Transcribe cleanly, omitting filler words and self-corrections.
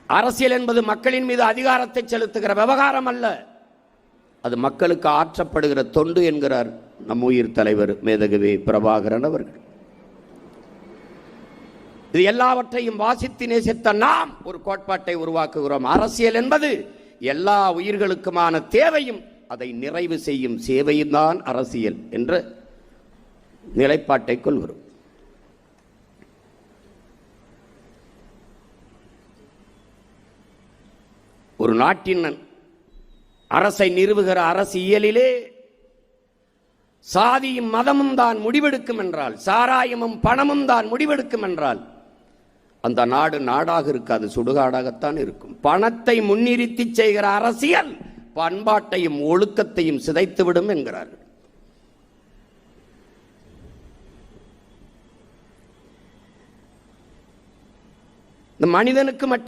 அரசியல் என்பது மக்களின் மீது அதிகாரத்தை செலுத்துகிற விவகாரம் அல்ல, அது மக்களுக்கு ஆற்றப்படுகிற தொண்டு என்கிறார் நம் உயிர் தலைவர் மேதகவி பிரபாகரன் அவர்கள். இது எல்லாவற்றையும் வாசித்து நேசித்த நாம் ஒரு கோட்பாட்டை உருவாக்குகிறோம். அரசியல் என்பது எல்லா உயிர்களுக்குமான தேவையும் அதை நிறைவு செய்யும் சேவையும் தான் அரசியல் என்ற நிலைப்பாட்டை கொள்கிறோம். ஒரு நாட்டின் அரசை நிறுவுகிற அரசியலிலே சாதியும் மதமும் தான் முடிவெடுக்கும் என்றால், சாராயமும் பணமும் தான் முடிவெடுக்கும் என்றால், அந்த நாடு நாடாக இருக்காது, சுடுகாடாகத்தான் இருக்கும். பணத்தை முன்னிறுத்தி செய்கிற அரசியல் பண்பாட்டையும் ஒழுக்கத்தையும் சிதைத்துவிடும் என்கிறார்கள். இந்த மனிதனுக்கு மட்டும்